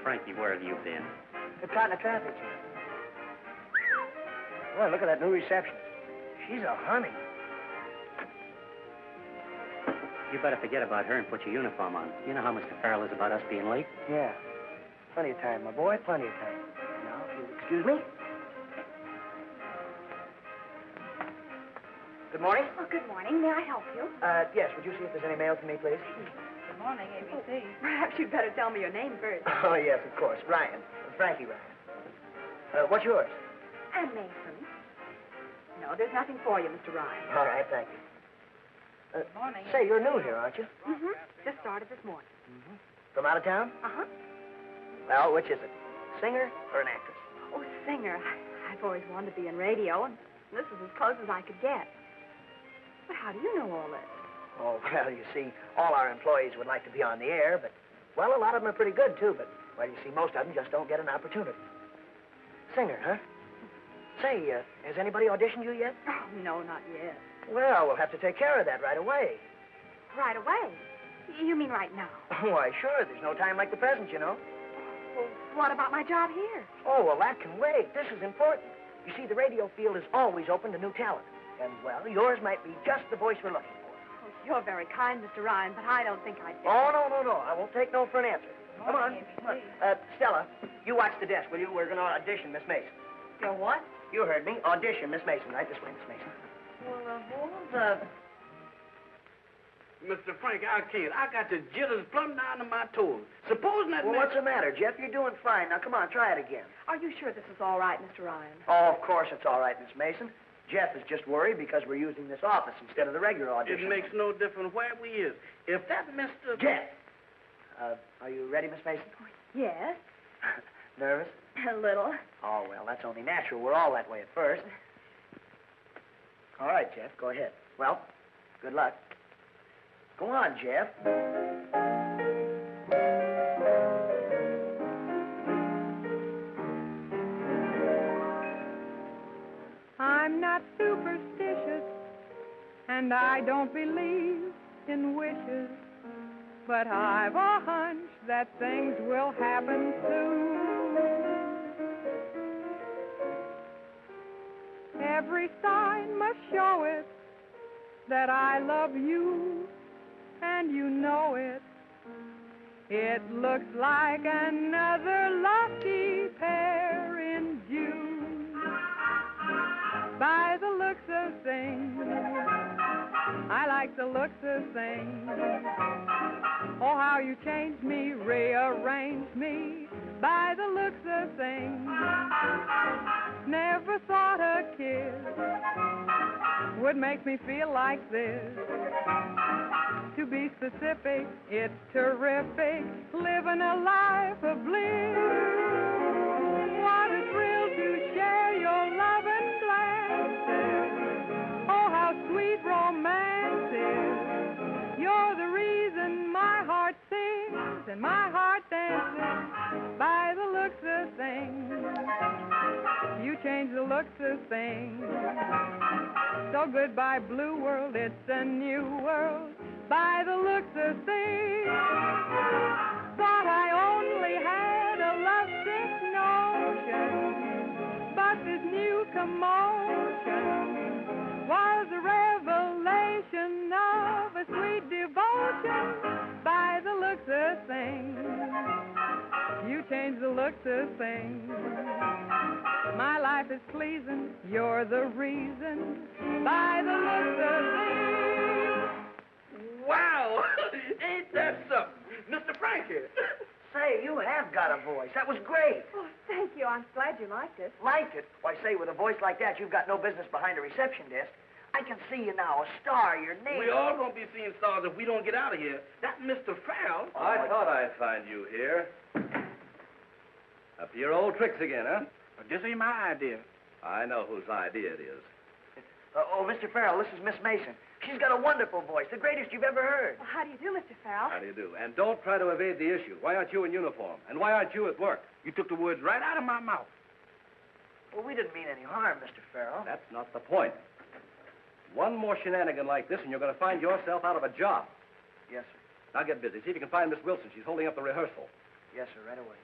Frankie, where have you been? Caught in the traffic jam. Well, look at that new receptionist. She's a honey. You better forget about her and put your uniform on. You know how Mr. Farrell is about us being late? Yeah. Plenty of time, my boy, plenty of time. Now, if you'll excuse me. Good morning. Oh, good morning. May I help you? Yes, would you see if there's any mail for me, please? Good morning, ABC. Perhaps you'd better tell me your name first. Oh, yes, of course. Ryan. Frankie Ryan. What's yours? Ann Mason. No, there's nothing for you, Mr. Ryan. All right, thank you. Good morning. Say, you're new here, aren't you? Mm-hmm. Just started this morning. Mm-hmm. From out of town? Uh-huh. Well, which is it? Singer or an actress? Oh, singer. I've always wanted to be in radio, and this is as close as I could get. But how do you know all this? Oh, well, you see, all our employees would like to be on the air, but, well, a lot of them are pretty good, too, but, well, you see, most of them just don't get an opportunity. Singer, huh? Say, has anybody auditioned you yet? Oh, no, not yet. Well, we'll have to take care of that right away. Right away? You mean right now? Why, sure, there's no time like the present, you know. Well, what about my job here? Oh, well, that can wait. This is important. You see, the radio field is always open to new talent. And, well, yours might be just the voice we're looking for. Oh, you're very kind, Mr. Ryan, but I don't think I'd... Oh, no. I won't take no for an answer. Come on. Stella, you watch the desk, will you? We're going to audition Miss Mason. Your what? You heard me. Audition Miss Mason. Right this way, Miss Mason. Well, hold up. Mr. Frank, I can't. I got the jitters plumb down to my toes. Supposing that... Well, what's the matter, Jeff? You're doing fine. Now, come on, try it again. Are you sure this is all right, Mr. Ryan? Oh, of course it's all right, Miss Mason. Jeff is just worried because we're using this office instead of the regular audition. It makes no difference where we is. If that Mr... Jeff! Are you ready, Miss Mason? Yes. Nervous? A little. Oh, well, that's only natural. We're all that way at first. All right, Jeff, go ahead. Well, good luck. Go on, Jeff. I'm not superstitious, and I don't believe in wishes, but I've a hunch that things will happen soon. Every sign must show it that I love you, and you know it. It looks like another lucky pair in June. By the looks of things, I like the looks of things. Oh, how you changed me, rearranged me. By the looks of things, never thought a kiss would make me feel like this. To be specific, it's terrific, living a life of bliss. What a thrill to share your love and glances. Oh, how sweet romance is. You're the reason my heart sings and my heart dances. By the looks of things, you change the looks of things. So goodbye, blue world, it's a new world. By the looks of things, thought I only had a lovesick notion, but this new commotion was a revelation of a sweet devotion. By the looks of things, you change the looks of things. My life is pleasing, you're the reason. By the looks of things. Wow! Ain't that something? Mr. Frankie. Say, you have got a voice. That was great. Oh, thank you. I'm glad you liked it. Liked it? Why, say, with a voice like that, you've got no business behind a reception desk. I can see you now, a star, your name. We all gonna be seeing stars if we don't get out of here. That Mr. Farrell. I thought I'd find you here. Up to your old tricks again, huh? This ain't my idea. I know whose idea it is. Mr. Farrell, this is Miss Mason. She's got a wonderful voice, the greatest you've ever heard. Well, how do you do, Mr. Farrell? How do you do? And don't try to evade the issue. Why aren't you in uniform? And why aren't you at work? You took the words right out of my mouth. Well, we didn't mean any harm, Mr. Farrell. That's not the point. One more shenanigan like this, and you're going to find yourself out of a job. Yes, sir. Now get busy. See if you can find Miss Wilson. She's holding up the rehearsal. Yes, sir, right away.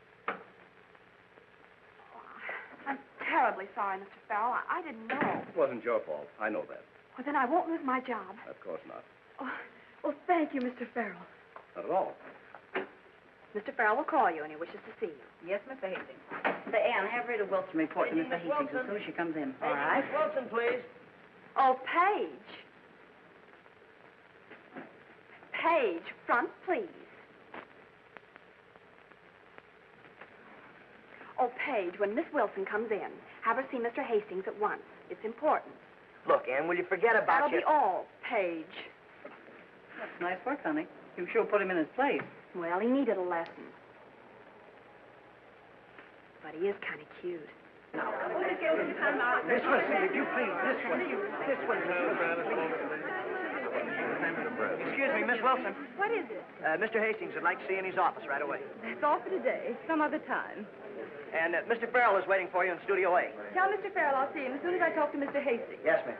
terribly sorry, Mr. Farrell. I didn't know. It wasn't your fault. I know that. Well, then I won't lose my job. Of course not. Oh, well, thank you, Mr. Farrell. Not at all. Mr. Farrell will call you, and he wishes to see you. Yes, Mr. Hastings. Say, Ann, have Rita Wilson report to Mr. Hastings as soon as she comes in. Hey, All right? Miss Wilson, please. Oh, Paige. Paige, front, please. Oh, Paige, when Miss Wilson comes in, have her see Mr. Hastings at once. It's important. Look, Ann, will you forget about That'll be all, Paige. That's nice work, honey. You sure put him in his place. Well, he needed a lesson. But he is kind of cute. Miss Wilson, would you please, this one. Excuse me, Miss Wilson. What is it? Mr. Hastings would like to see you in his office right away. That's all for today. Some other time. And Mr. Farrell is waiting for you in Studio A. Tell Mr. Farrell I'll see him as soon as I talk to Mr. Hastings. Yes, ma'am.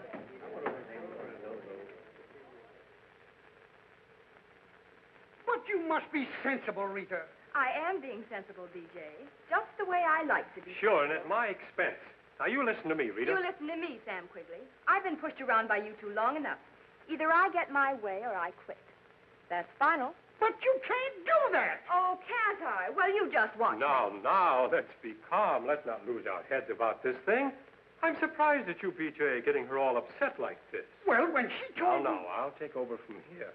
But you must be sensible, Rita. I am being sensible, DJ. Just the way I like to be. Sure, and at my expense. Now, you listen to me, Rita. You listen to me, Sam Quigley. I've been pushed around by you two long enough. Either I get my way or I quit. That's final. But you can't do that. Oh, can't I? Well, you just watch. Now, let's be calm. Let's not lose our heads about this thing. I'm surprised at you, BJ, getting her all upset like this. Well, when she told me... No, I'll take over from here.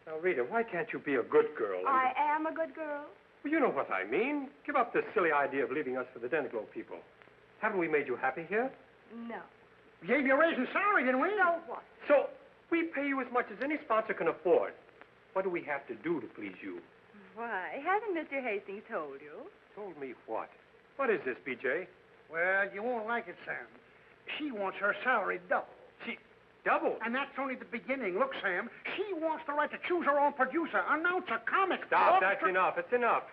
Now, Rita, why can't you be a good girl? I am a good girl. Well, you know what I mean. Give up this silly idea of leaving us for the Deniglow people. Haven't we made you happy here? No. We gave you a raise in salary, didn't we? So what? So, we pay you as much as any sponsor can afford. What do we have to do to please you? Why, hasn't Mr. Hastings told you? Told me what? What is this, BJ? Well, you won't like it, Sam. She wants her salary doubled. She doubled? And that's only the beginning. Look, Sam, she wants the right to choose her own producer, announce a comic. Stop, that's enough. It's enough.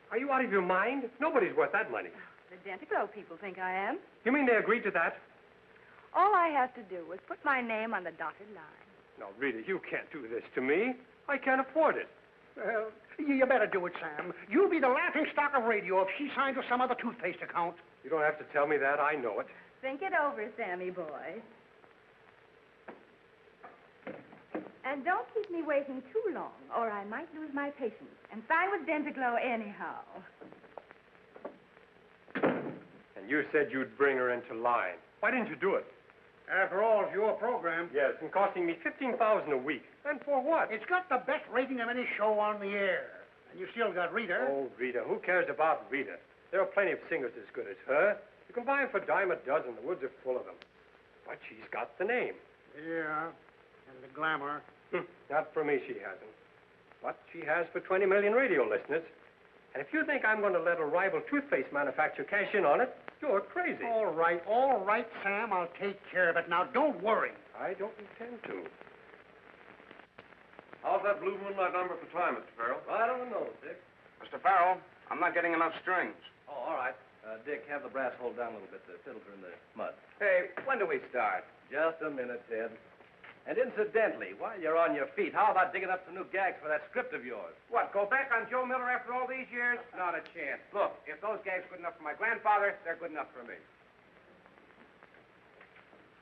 Are you out of your mind? Nobody's worth that money. The Dentiglow people think I am. You mean they agreed to that? All I have to do is put my name on the dotted line. No, Rita, you can't do this to me. I can't afford it. Well, you better do it, Sam. You'll be the laughing stock of radio if she signs with some other toothpaste account. You don't have to tell me that. I know it. Think it over, Sammy boy. And don't keep me waiting too long, or I might lose my patience and sign with Dentiglow anyhow. And you said you'd bring her into line. Why didn't you do it? After all, it's your program. Yes, and costing me $15,000 a week. And for what? It's got the best rating of any show on the air. And you still got Rita. Oh, Rita. Who cares about Rita? There are plenty of singers as good as her. You can buy them for a dime a dozen. The woods are full of them. But she's got the name. Yeah, and the glamour. Not for me, she hasn't. But she has for 20 million radio listeners. And if you think I'm going to let a rival toothpaste manufacturer cash in on it, you're crazy. All right, Sam. I'll take care of it. Now, don't worry. I don't intend to. How's that Blue Moonlight number for time, Mr. Farrell? I don't know, Dick. Mr. Farrell, I'm not getting enough strings. Oh, all right. Dick, have the brass hold down a little bit. The fiddles are in the mud. Hey, when do we start? Just a minute, Ted. And incidentally, while you're on your feet, how about digging up some new gags for that script of yours? What, go back on Joe Miller after all these years? Not a chance. Look, if those gags are good enough for my grandfather, they're good enough for me.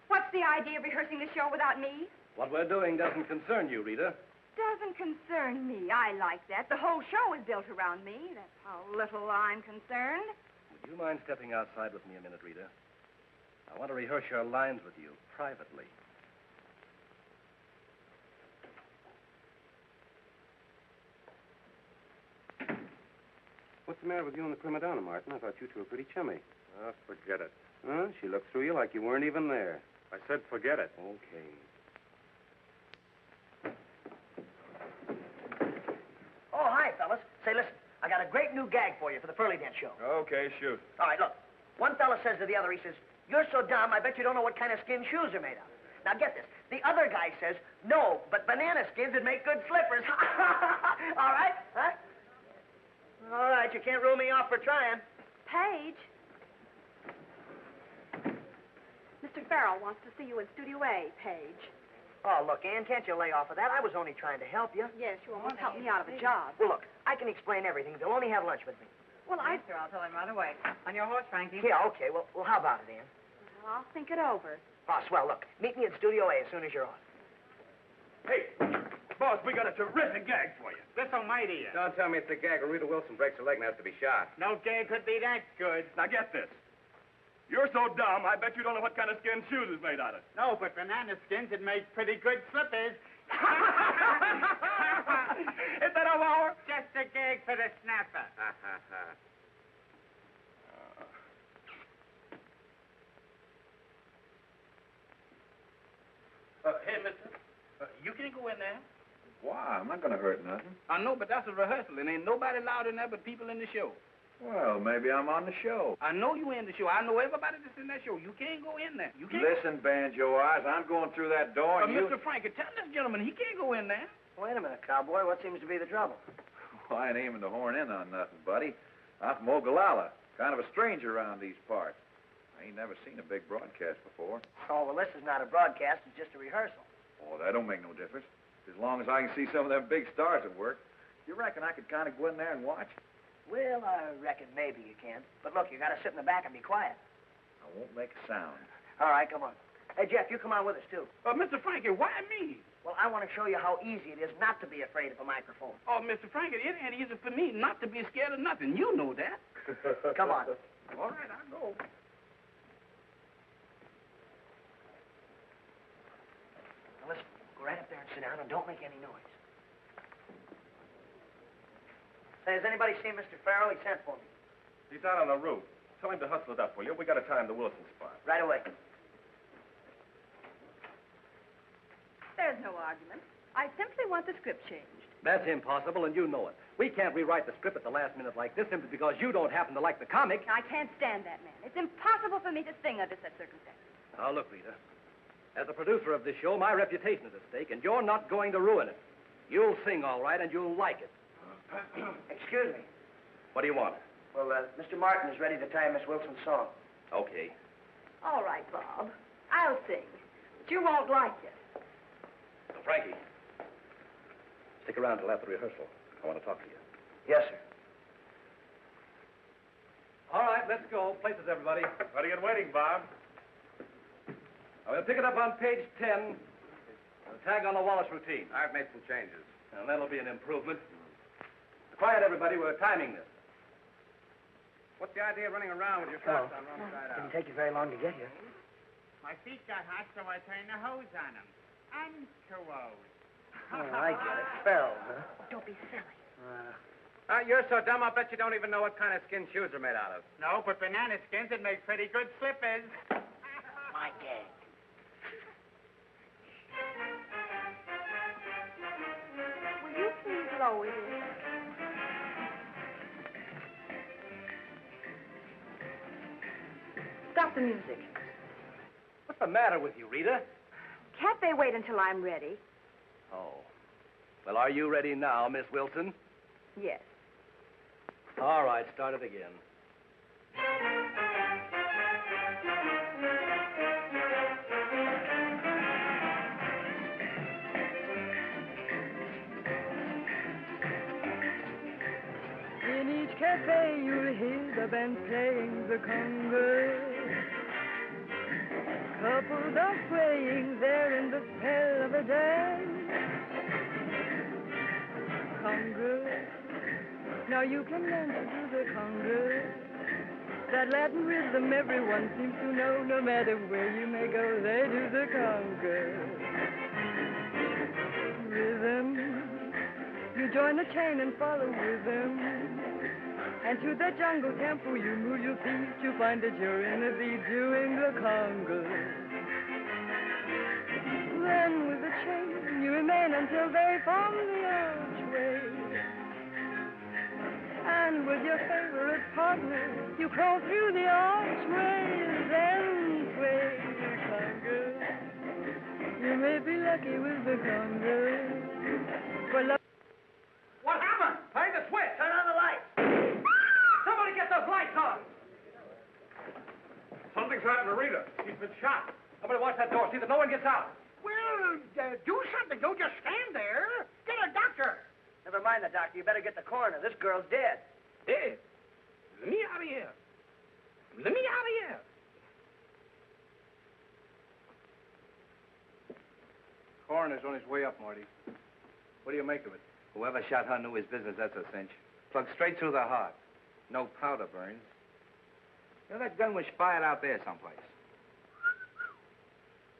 What's the idea of rehearsing the show without me? What we're doing doesn't concern you, Rita. Doesn't concern me. I like that. The whole show is built around me. That's how little I'm concerned. Would you mind stepping outside with me a minute, Rita? I want to rehearse your lines with you, privately. What's the matter with you and the prima donna, Martin? I thought you two were pretty chummy. Oh, forget it. Huh? She looked through you like you weren't even there. I said forget it. Okay. Oh, hi, fellas. Say, listen, I got a great new gag for you for the Furley Dent show. Okay, shoot. All right, look. One fella says to the other, he says, "You're so dumb, I bet you don't know what kind of skin shoes are made of." Now, get this. The other guy says, "No, but banana skins would make good slippers." All right? Huh? All right, you can't rule me off for trying. Paige. Mr. Farrell wants to see you in Studio A, Paige. Oh, look, Ann, can't you lay off of that? I was only trying to help you. Yes, you almost helped me out of a job. Well, look, I can explain everything. They'll only have lunch with me. Well, Yes, sir, I'll tell him right away. On your horse, Frankie. Yeah, okay. Well, how about it, Ann? Well, I'll think it over. Oh, swell. Look, meet me at Studio A as soon as you're on. Hey, boss, we got a terrific gag for you. This almighty. Don't tell me it's a gag or Rita Wilson breaks her leg and has to be shot. No gag could be that good. Now get this. You're so dumb, I bet you don't know what kind of skin shoes is made out of. No, but banana skins would make pretty good slippers. Is that a wow? Just a gag for the snapper. Hey, mister, you can't go in there. Why? I'm not going to hurt nothing. I know, but that's a rehearsal, and ain't nobody allowed in there but people in the show. Well, maybe I'm on the show. I know you in the show. I know everybody that's in that show. You can't go in there. You can't. Listen, Banjo Eyes, I'm going through that door and Mr. Frankie, tell this gentleman he can't go in there. Wait a minute, cowboy. What seems to be the trouble? Well, I ain't aiming to horn in on nothing, buddy. I'm from Ogallala, kind of a stranger around these parts. I ain't never seen a big broadcast before. Oh, well, this is not a broadcast. It's just a rehearsal. Oh, that don't make no difference. As long as I can see some of them big stars at work. You reckon I could kind of go in there and watch? Well, I reckon maybe you can. But look, you got to sit in the back and be quiet. I won't make a sound. All right, come on. Hey, Jeff, you come on with us, too. Mr. Frankie, why me? Well, I want to show you how easy it is not to be afraid of a microphone. Oh, Mr. Frankie, it ain't easy for me not to be scared of nothing. You know that. Come on. All right, I'll go. Now, listen, go right up there and sit down and don't make any noise. Say, has anybody seen Mr. Farrell? He sent for me. He's out on the roof. Tell him to hustle it up, will you? We got to time the Wilson spot. Right away. There's no argument. I simply want the script changed. That's impossible, and you know it. We can't rewrite the script at the last minute like this simply because you don't happen to like the comic. I can't stand that man. It's impossible for me to sing under such circumstances. Now, look, Rita. As the producer of this show, my reputation is at stake, and you're not going to ruin it. You'll sing all right, and you'll like it. Excuse me. What do you want? Well, Mr. Martin is ready to tie Miss Wilson's song. Okay. All right, Bob. I'll sing. But you won't like it. Frankie, stick around till after rehearsal. I want to talk to you. Yes, sir. All right, let's go. Places, everybody. Ready and waiting, Bob. I will pick it up on page 10. The tag on the Wallace routine. I've made some changes. And that'll be an improvement. Quiet, everybody. We're timing this. What's the idea of running around with your socks on wrong side Didn't out? take you very long to get here. My feet got hot, so I turned the hose on them. Uncold. Oh, I get it. Farrell, huh? Don't be silly. You're so dumb, I'll bet you don't even know what kind of skin shoes are made out of. No, but banana skins would make pretty good slippers. My gag. Will you please lower this? Stop the music. What's the matter with you, Rita? Can't they wait until I'm ready? Oh. Well, are you ready now, Miss Wilson? Yes. All right, start it again. In each cafe you'll hear the band playing the conga. Couples are swaying there in the spell of a dance. Conga. Now you can learn to do the conga. That Latin rhythm everyone seems to know. No matter where you may go, they do the conga. Rhythm. You join the chain and follow rhythm. And to that jungle tempo you move your feet. You find that you're in the beat doing the conga. Then with the chain you remain until they form the archway. And with your favorite partner you crawl through the archway. Then sway the conga. You may be lucky with the conga. But What happened? Find the switch. Turn on the lights. Somebody get those lights on. Something's happened to Rita. She's been shot. Somebody watch that door. See that no one gets out. Well, do something. Don't just stand there. Get a doctor. Never mind the doctor. You better get the coroner. This girl's dead. Dead? coroner's on his way up, Marty. What do you make of it? Whoever shot her knew his business, that's a cinch. Plugged straight through the heart. No powder burns. You know, that gun was fired out there someplace.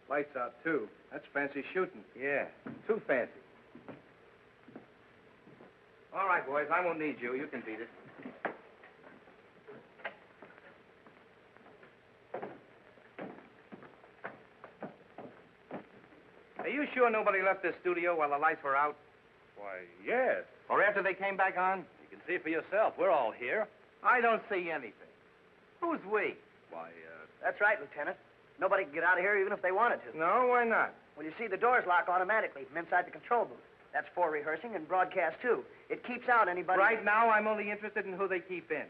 Lights out, too. That's fancy shooting. Yeah, too fancy. All right, boys, I won't need you. You can beat it. Are you sure nobody left this studio while the lights were out? Why, yes. Or after they came back on? You can see for yourself. We're all here. I don't see anything. Who's we? Why, That's right, Lieutenant. Nobody can get out of here even if they wanted to. No, why not? Well, you see, the doors lock automatically from inside the control booth. That's for rehearsing and broadcast, too. It keeps out anybody... Right now, I'm only interested in who they keep in.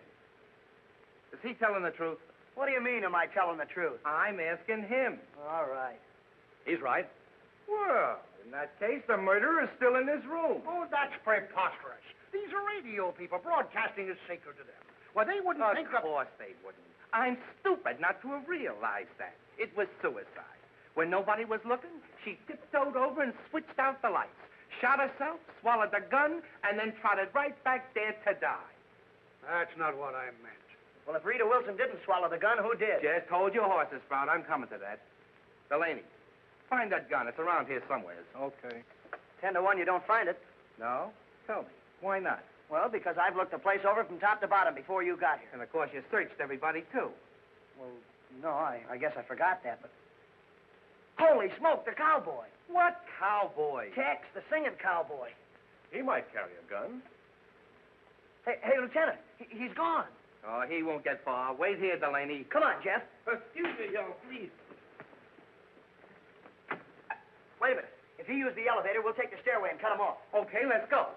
Is he telling the truth? What do you mean, am I telling the truth? I'm asking him. All right. he's right. Well, in that case, the murderer is still in this room. Oh, that's preposterous. These are radio people. Broadcasting is sacred to them. Well, they wouldn't think Of course they wouldn't. I'm stupid not to have realized that. It was suicide. When nobody was looking, she tiptoed over and switched out the lights, shot herself, swallowed the gun, and then trotted right back there to die. That's not what I meant. Well, if Rita Wilson didn't swallow the gun, who did? Just hold your horses, Sprout. I'm coming to that. Delaney, find that gun. It's around here somewhere. Okay. 10 to 1 you don't find it. No? Tell me. Why not? Well, because I've looked the place over from top to bottom before you got here. And, of course, you searched everybody, too. Well, no, I guess I forgot that, but... Holy smoke, the cowboy. What cowboy? Tex, the singing cowboy. He might carry a gun. Hey, Lieutenant, he's gone. Oh, he won't get far. Wait here, Delaney. Come on, Jeff. Excuse me, young, please. Wait a minute. If you use the elevator, we'll take the stairway and cut him off. Okay, let's go.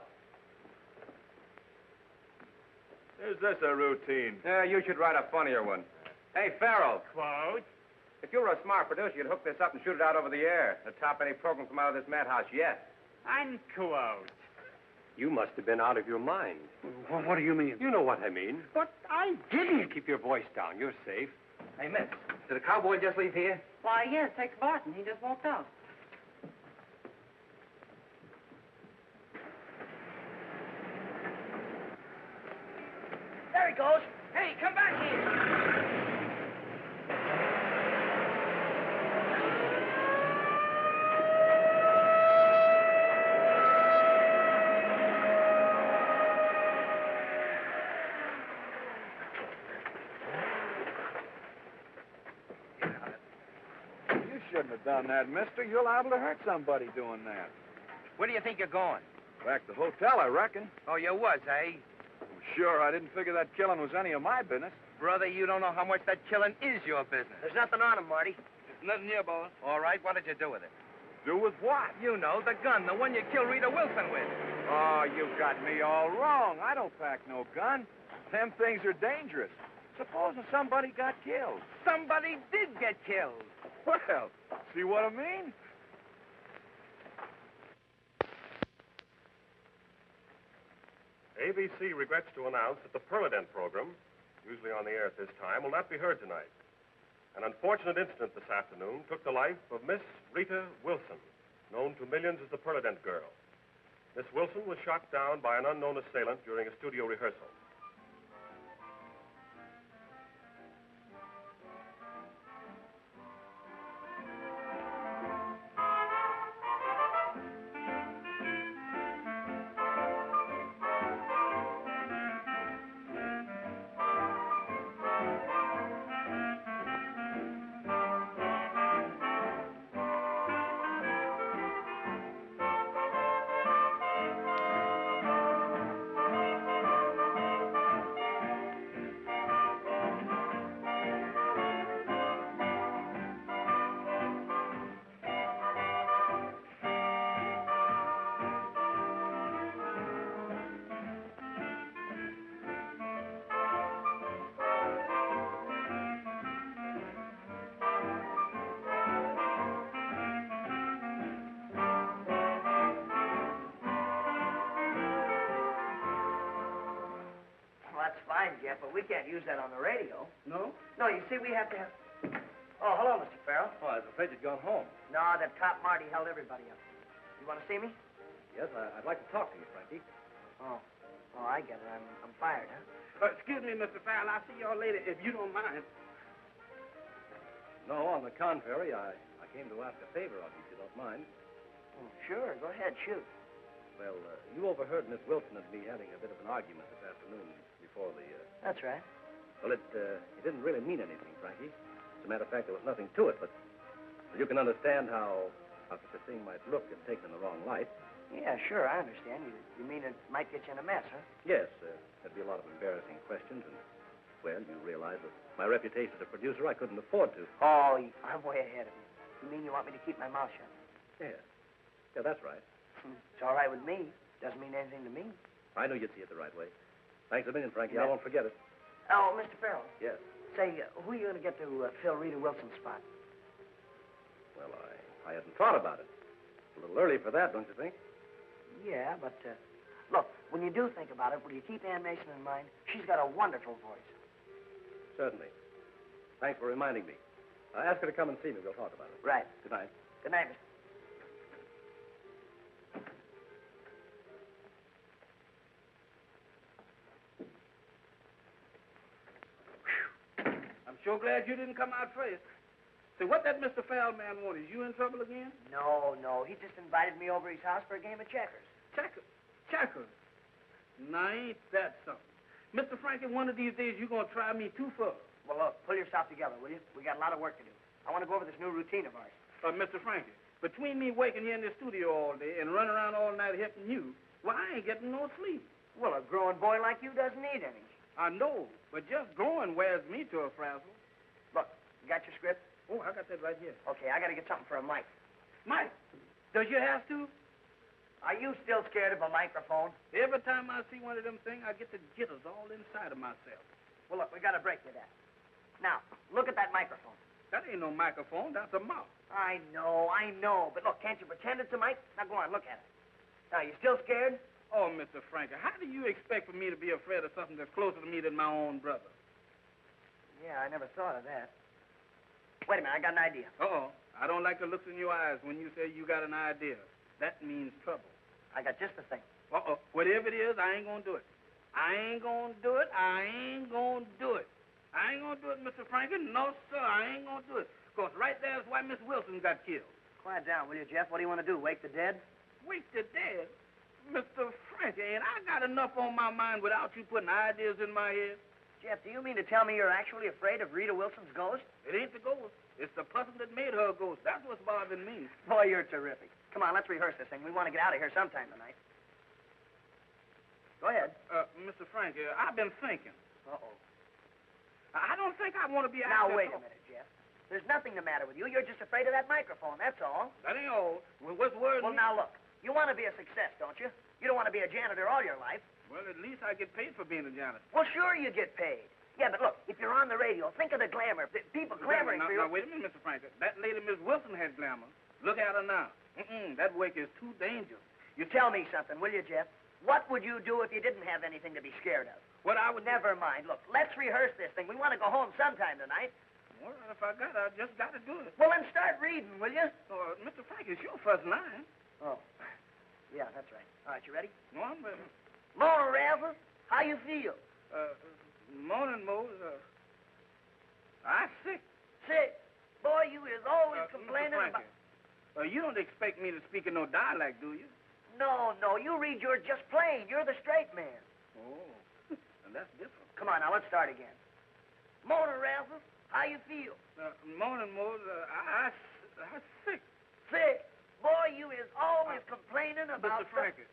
Is this a routine? You should write a funnier one. Hey, Farrell. Quote? If you were a smart producer, you'd hook this up and shoot it out over the air. To top any program from out of this madhouse yet. Unquote. You must have been out of your mind. What do you mean? You know what I mean. But I didn't. Keep your voice down. You're safe. Hey, miss, did the cowboy just leave here? Why, yes, Tex Barton. He just walked out. There he goes. Hey, come back here. You shouldn't have done that, mister. You're liable to hurt somebody doing that. Where do you think you're going? Back to the hotel, I reckon. Oh, you was, eh? Sure, I didn't figure that killing was any of my business. Brother, you don't know how much that killing is your business. There's nothing on him, Marty. Nothing here, boss. All right, what did you do with it? Do with what? You know, the gun, the one you killed Rita Wilson with. Oh, you got me all wrong. I don't pack no gun. Them things are dangerous. Supposing somebody got killed. Somebody did get killed. Well, see what I mean? ABC regrets to announce that the Perlodent program, usually on the air at this time, will not be heard tonight. An unfortunate incident this afternoon took the life of Miss Rita Wilson, known to millions as the Perlodent Girl. Miss Wilson was shot down by an unknown assailant during a studio rehearsal. That's fine, Jeff, but we can't use that on the radio. No? No, you see, we have to have... Oh, hello, Mr. Farrell. Oh, I was afraid you'd gone home. No, that cop Marty held everybody up. You want to see me? Yes, I'd like to talk to you, Frankie. Oh, I get it. I'm fired, huh? Excuse me, Mr. Farrell. I'll see y'all later if you don't mind. No, on the contrary, I came to ask a favor of you, if you don't mind. Oh, sure. Go ahead, shoot. Well, you overheard Miss Wilson and me having a bit of an argument this afternoon before the... That's right. Well, it didn't really mean anything, Frankie. As a matter of fact, there was nothing to it, but you can understand how such a thing might look if taken in the wrong light. Yeah, sure, I understand. You mean it might get you in a mess, huh? Yes, there'd be a lot of embarrassing questions, and, well, you realize with my reputation as a producer, I couldn't afford to. Oh, I'm way ahead of you. You mean you want me to keep my mouth shut? Yes. Yeah, that's right. It's all right with me. Doesn't mean anything to me. I knew you'd see it the right way. Thanks a million, Frankie. I won't forget it. Oh, Mr. Farrell. Yes. Say, who are you going to get to fill Rita Wilson's spot? Well, I hadn't thought about it. It's a little early for that, don't you think? Yeah, but, look, when you do think about it, will you keep Ann Mason in mind? She's got a wonderful voice. Certainly. Thanks for reminding me. Ask her to come and see me. We'll talk about it. Right. Good night. Good night, Mr. I'm sure glad you didn't come out first. Say, what that Mr. Farrell man want? Is you in trouble again? No. He just invited me over his house for a game of checkers. Checkers? Now, ain't that something? Mr. Frankie, one of these days you're going to try me too far. Well, look, pull yourself together, will you? We got a lot of work to do. I want to go over this new routine of ours. Mr. Frankie, between me waking here in the studio all day and running around all night helping you, well, I ain't getting no sleep. Well, a growing boy like you doesn't need any. I know, but just growing wears me to a frazzle. Look, you got your script? Oh, I got that right here. Okay, I got to get something for a mic. Mike, does you have to? Are you still scared of a microphone? Every time I see one of them things, I get the jitters all inside of myself. Well, look, we got to break you that. Now, look at that microphone. That ain't no microphone. That's a mouth. I know. But look, can't you pretend it's a mic? Now, go on, look at it. Now, you still scared? Oh, Mr. Frankie, how do you expect for me to be afraid of something that's closer to me than my own brother? Yeah, I never thought of that. Wait a minute, I got an idea. Uh-oh. I don't like the looks in your eyes when you say you got an idea. That means trouble. I got just the thing. Uh-oh. Whatever it is, I ain't gonna do it. I ain't gonna do it, Mr. Frankie. No, sir, I ain't gonna do it. Because right there is why Miss Wilson got killed. Quiet down, will you, Jeff? What do you want to do, wake the dead? Wake the dead? Mr. Frankie, ain't I got enough on my mind without you putting ideas in my head? Jeff, do you mean to tell me you're actually afraid of Rita Wilson's ghost? It ain't the ghost. It's the person that made her a ghost. That's what's bothering me. Boy, you're terrific. Come on, let's rehearse this thing. We want to get out of here sometime tonight. Go ahead. Mr. Frankie, I've been thinking. Uh-oh. I don't think I want to be Now, wait a minute, Jeff. There's nothing the matter with you. You're just afraid of that microphone, that's all. That ain't all. Well, what's worrying me? Well, now, look. You want to be a success, don't you? You don't want to be a janitor all your life. Well, at least I get paid for being a janitor. Well, sure you get paid. Yeah, but look, if you're on the radio, think of the glamour. People clamoring for you. Now, wait a minute, Mr. Frankie. That lady, Miss Wilson, had glamour. Look at her now. That work is too dangerous. You tell me something, will you, Jeff? What would you do if you didn't have anything to be scared of? What I would... Never mind. Look, let's rehearse this thing. We want to go home sometime tonight. All right, if I got it, I just got to do it. Well, then start reading, will you? Mr. Frankie, it's your first line. Oh. Yeah, that's right. All right, you ready? No, I'm ready. Morning, Razzle. How you feel? Morning, Mose. I'm sick. Sick? Boy, you is always complaining Mr. Frankie, you don't expect me to speak in no dialect, do you? No. You read yours just plain. You're the straight man. Oh, and that's different. Come on, now, let's start again. Morning, Razzle. How you feel? Morning, Mose. I'm sick. Sick? Boy, you is always complaining about... Mr. Frankie,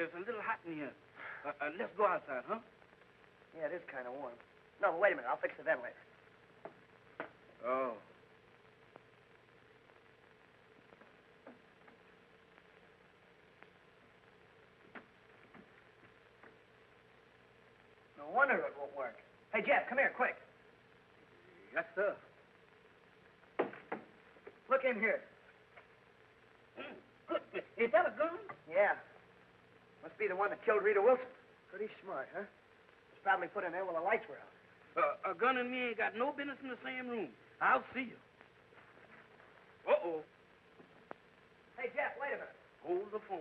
it's a little hot in here. Let's go outside, huh? Yeah, it is kind of warm. No, but wait a minute. I'll fix the ventilator. Oh. No wonder it won't work. Hey, Jeff, come here, quick. Yes, sir. Look in here. Good. Is that a gun? Yeah. Must be the one that killed Rita Wilson. Pretty smart, huh? It's probably put in there while the lights were out. A gun and me ain't got no business in the same room. I'll see you. Uh-oh. Hey, Jeff, wait a minute. Hold the phone.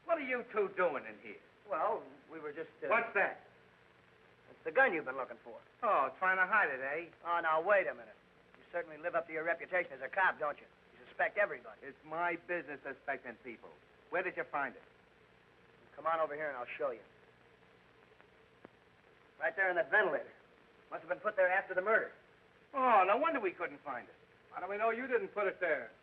What are you two doing in here? Well, we were just... What's that? It's the gun you've been looking for. Oh, trying to hide it, eh? Oh, now, wait a minute. You certainly live up to your reputation as a cop, don't you? You suspect everybody. It's my business suspecting people. Where did you find it? Come on over here and I'll show you. Right there in that ventilator. Must have been put there after the murder. Oh, no wonder we couldn't find it. How do we know you didn't put it there?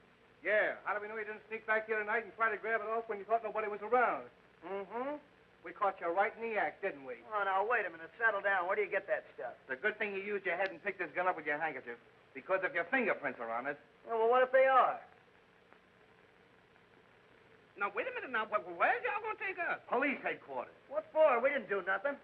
Yeah, how do we know you didn't sneak back here tonight and try to grab it off when you thought nobody was around? Mm-hmm. We caught you right in the act, didn't we? Oh, now, wait a minute. Settle down. Where do you get that stuff? It's a good thing you used your head and picked this gun up with your handkerchief. Because if your fingerprints are on it... Well, what if they are? Now, wait a minute now. Where's y'all going to take us? Police headquarters. What for? We didn't do nothing.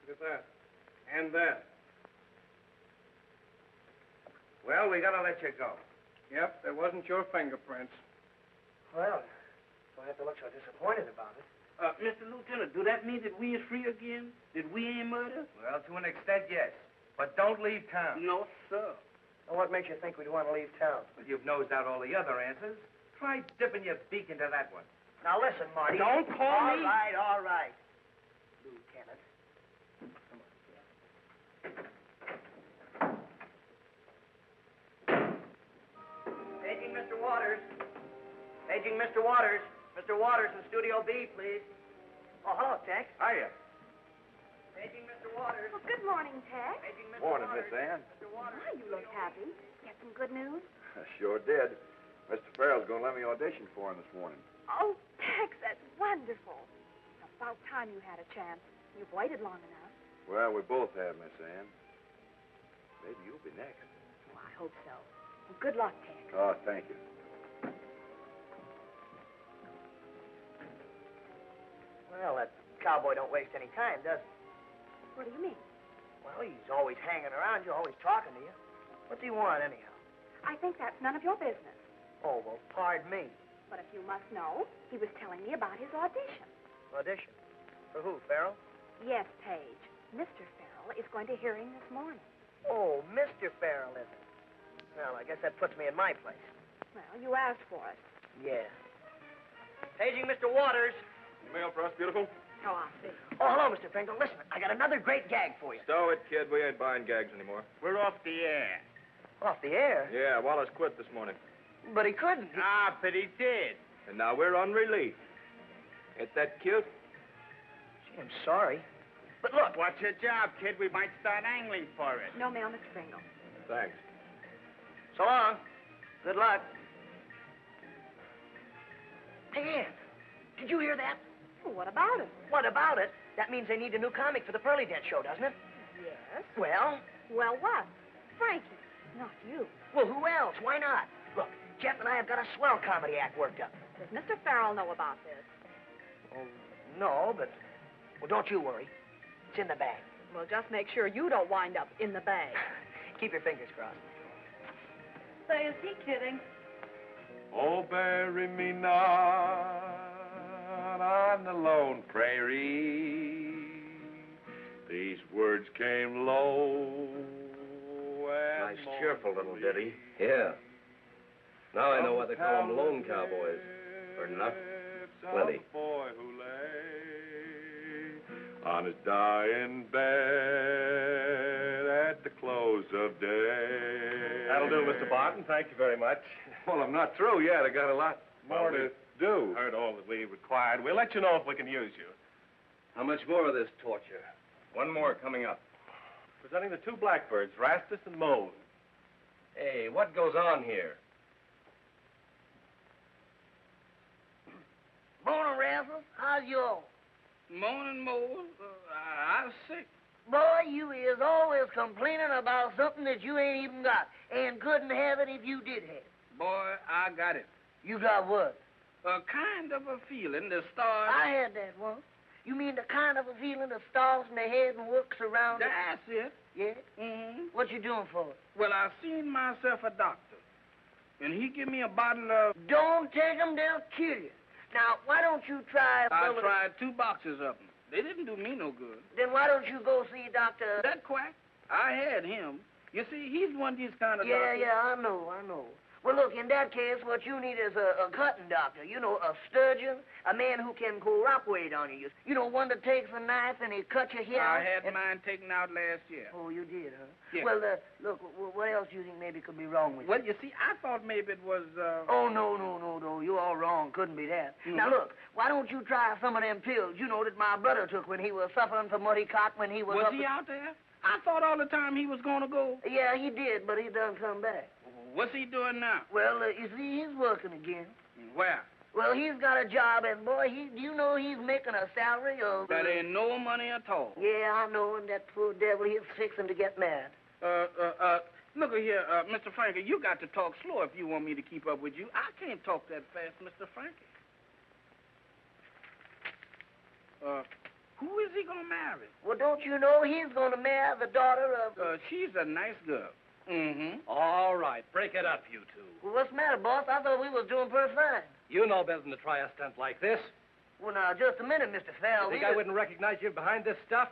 Look at that. And that. Well, we got to let you go. Yep, there wasn't your fingerprints. Well, don't have to look so disappointed about it. Mr. Lieutenant, do that mean that we is free again? That we ain't murder? Well, to an extent, yes. But don't leave town. No, sir. Well, what makes you think we'd want to leave town? Well, you've nosed out all the other answers. Try dipping your beak into that one. Now, listen, Marty. Don't call me. All right. Lieutenant. Paging Mr. Waters. Paging Mr. Waters. Mr. Waters in Studio B, please. Oh, hello, Tex. Hiya. Paging Mr. Waters. Well, good morning, Tex. Paging Mr. Morning, Waters. Miss Ann. Mr. Waters. Why, you look happy. Get some good news? I sure did. Mr. Farrell's going to let me audition for him this morning. Oh, Tex, that's wonderful. It's about time you had a chance. You've waited long enough. Well, we both have, Miss Ann. Maybe you'll be next. Oh, I hope so. Well, good luck, Tex. Oh, thank you. Well, that cowboy don't waste any time, does he? What do you mean? Well, he's always hanging around you, always talking to you. What's he want, anyhow? I think that's none of your business. Oh, well, pardon me. But if you must know, he was telling me about his audition. Audition? For who, Farrell? Yes, Paige. Mr. Farrell is going to hearing this morning. Oh, Mr. Farrell, is it? Well, I guess that puts me in my place. Well, you asked for it. Yeah. Paging Mr. Waters. Mail for us, beautiful? Oh, I see. Oh, hello, Mr. Finkel. Listen, I got another great gag for you. Stow it, kid. We ain't buying gags anymore. We're off the air. Off the air? Yeah, Wallace quit this morning. But he couldn't. But he did. And now we're on relief. Ain't that cute? Gee, I'm sorry. But look. What's your job, kid? We might start angling for it. No mail, Mr. Fingal. Thanks. So long. Good luck. Hey, Ann, did you hear that? Well, what about it? What about it? That means they need a new comic for the Pearly Dent show, doesn't it? Yes. Well? Well, what? Frankie. Not you. Well, who else? Why not? Look, Jeff and I have got a swell comedy act worked up. Does Mr. Farrell know about this? Oh, no, but... Well, don't you worry. It's in the bag. Well, just make sure you don't wind up in the bag. Keep your fingers crossed. Say, is he kidding? Oh, bury me not on the lone prairie. These words came low and Nice, cheerful little ditty. Yeah. Now I know why they call them lone cowboys. Heard enough? Plenty. Boy who lay on his dying bed at the close of day. That'll do, Mr. Barton. Thank you very much. Well, I'm not through yet. I got a lot more to do. Heard all that we required. We'll let you know if we can use you. How much more of this torture? One more coming up. Presenting the two blackbirds, Rastus and Moan. Hey, what goes on here? Morning, Razzle. How's yours? Morning, Mose. I'm sick. Boy, you is always complaining about something that you ain't even got, and couldn't have it if you did have it. Boy, I got it. You got what? A kind of a feeling the stars... I had that once. You mean the kind of a feeling the stars in the head and works around it? That's it. Yeah? Mm-hmm. What you doing for it? Well, I seen myself a doctor, and he give me a bottle of... Don't take 'em, they'll kill you. Now, why don't you try... I tried 2 boxes of them. They didn't do me no good. Then why don't you go see Dr... That quack, I had him. You see, he's one of these kind of doctors. Yeah, I know. Well, look, in that case, what you need is a cutting doctor. You know, a surgeon, a man who can cooperate on you. You know, one that takes a knife and he cuts your hair. I had mine taken out last year. Oh, you did, huh? Yeah. Well, look, what else do you think maybe could be wrong with you? Well, you see, I thought maybe it was, Oh, no. You're all wrong. Couldn't be that. Now, look, why don't you try some of them pills, you know, that my brother took when he was suffering from what he caught when he was... Was he out there? I thought all the time he was going to go. Yeah, he did, but he done come back. What's he doing now? Well, you see, he's working again. Where? Well, he's got a job, and boy, do you know he's making a salary of... That ain't no money at all. Yeah, I know, and that poor devil, he's fixing to get mad. Look here, Mr. Frankie, you got to talk slow if you want me to keep up with you. I can't talk that fast, Mr. Frankie. Who is he gonna marry? Well, don't you know he's gonna marry the daughter of... She's a nice girl. Mm-hmm. All right, break it up, you two. Well, what's the matter, boss? I thought we was doing pretty fine. You know better than to try a stunt like this. Well, now, just a minute, Mr. Farrell. You think I wouldn't recognize you behind this stuff?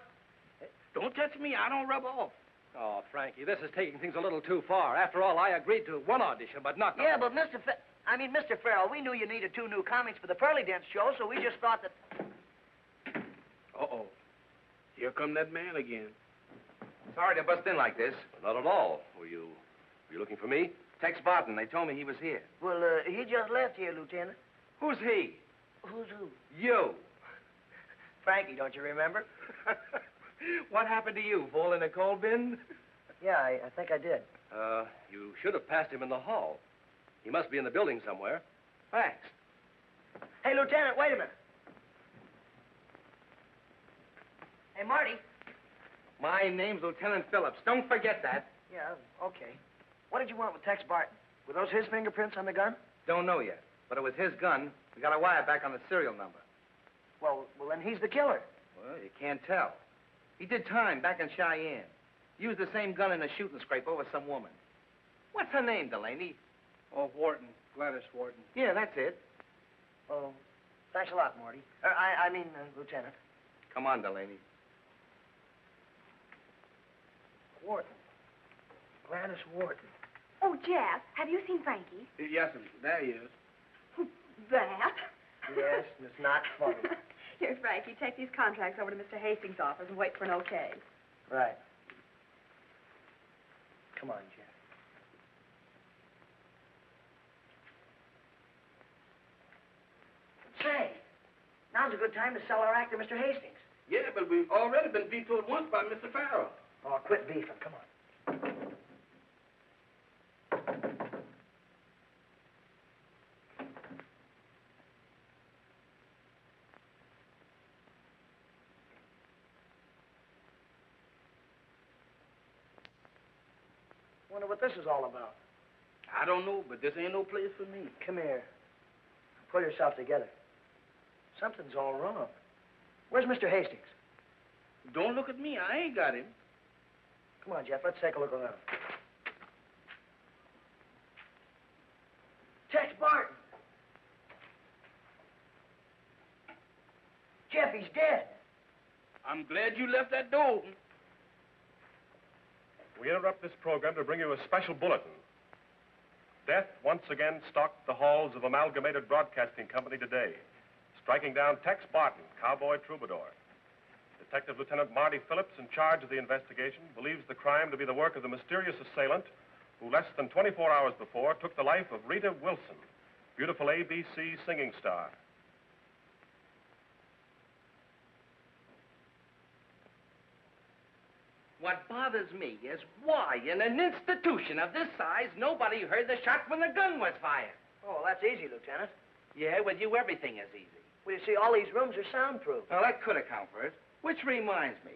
Don't touch me. I don't rub off. Oh, Frankie, this is taking things a little too far. After all, I agreed to one audition, but not... Yeah, but Mr. Farrell, we knew you needed 2 new comics for the Pearly Dance show, so we just thought that... Uh-oh. Here come that man again. Sorry to bust in like this. Not at all. Were you looking for me? Tex Barton, they told me he was here. Well, he just left here, Lieutenant. Who's he? Who's who? You. Frankie, don't you remember? What happened to you? Fall in a coal bin? Yeah, I think I did. You should have passed him in the hall. He must be in the building somewhere. Thanks. Hey, Lieutenant, wait a minute. Hey, Marty. My name's Lieutenant Phillips. Don't forget that. Yeah, okay. What did you want with Tex Barton? Were those his fingerprints on the gun? Don't know yet, but it was his gun. We got a wire back on the serial number. Well, then he's the killer. Well, you can't tell. He did time back in Cheyenne. Used the same gun in a shooting scrape over some woman. What's her name, Delaney? Oh, Wharton. Gladys Wharton. Yeah, that's it. Oh, thanks a lot, Marty. Lieutenant. Come on, Delaney. Wharton. Gladys Wharton. Oh, Jeff, have you seen Frankie? Yes, there he is. That? Yes, it's not funny. Here, Frankie, take these contracts over to Mr. Hastings' office and wait for an okay. Right. Come on, Jeff. Say, now's a good time to sell our act to Mr. Hastings. Yeah, but we've already been vetoed once by Mr. Farrell. Oh, quit beefing. Come on. Wonder what this is all about. I don't know, but this ain't no place for me. Come here. Pull yourself together. Something's all wrong. Where's Mr. Hastings? Don't look at me. I ain't got him. Come on, Jeff. Let's take a look around. Tex Barton. Jeff, he's dead. I'm glad you left that door open. We interrupt this program to bring you a special bulletin. Death once again stalked the halls of Amalgamated Broadcasting Company today, striking down Tex Barton, cowboy troubadour. Detective Lieutenant Marty Phillips, in charge of the investigation, believes the crime to be the work of the mysterious assailant who less than 24 hours before took the life of Rita Wilson, beautiful ABC singing star. What bothers me is why, in an institution of this size, nobody heard the shot when the gun was fired. Oh, that's easy, Lieutenant. Yeah, with you, everything is easy. Well, you see, all these rooms are soundproof. Well, that could account for it. Which reminds me,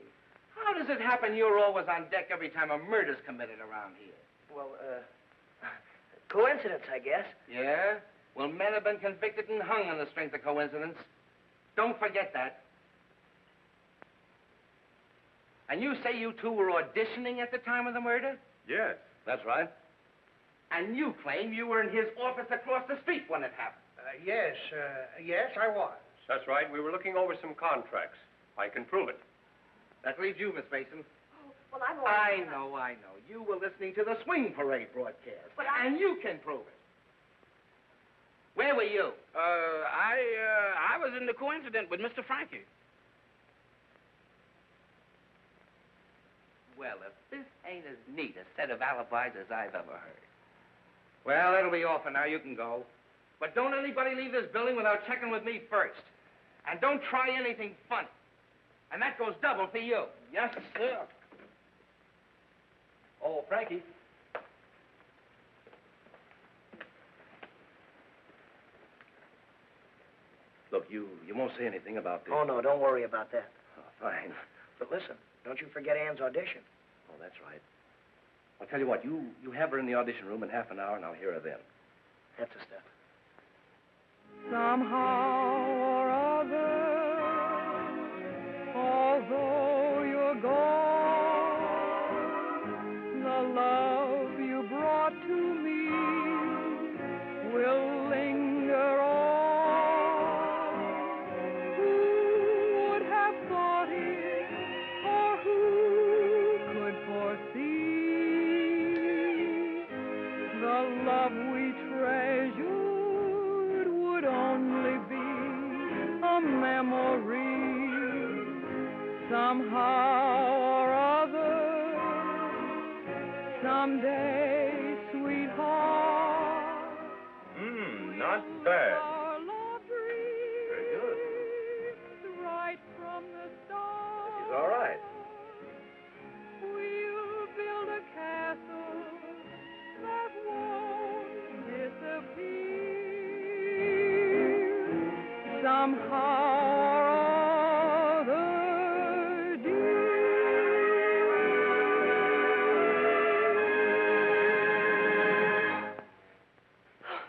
how does it happen you're always on deck every time a murder's committed around here? Well, coincidence, I guess. Yeah? Well, men have been convicted and hung on the strength of coincidence. Don't forget that. And you say you two were auditioning at the time of the murder? Yes. That's right. And you claim you were in his office across the street when it happened. Yes, I was. That's right. We were looking over some contracts. I can prove it. That leaves you, Miss Mason. Well, I'm all I know. You were listening to the Swing Parade broadcast. But And you can prove it. Where were you? I was in the coincident with Mr. Frankie. Well, if this ain't as neat a set of alibis as I've ever heard. Well, that'll be all for now. You can go. But don't anybody leave this building without checking with me first. And don't try anything funny. And that goes double for you. Yes, sir. Oh, Frankie. Look, you won't say anything about this. Oh, no, don't worry about that. Oh, fine. But listen, don't you forget Ann's audition. Oh, that's right. I'll tell you what, you have her in the audition room in half an hour, and I'll hear her then. That's the stuff. Somehow or other, although you're gone, the love you brought to me will linger on. Who would have thought it, or who could foresee the love we treasured would only be a memory. Somehow or other, someday, sweetheart. Not bad. Our love Very good. dreams right from the start. She's all right. We'll build a castle that won't disappear. Somehow or other,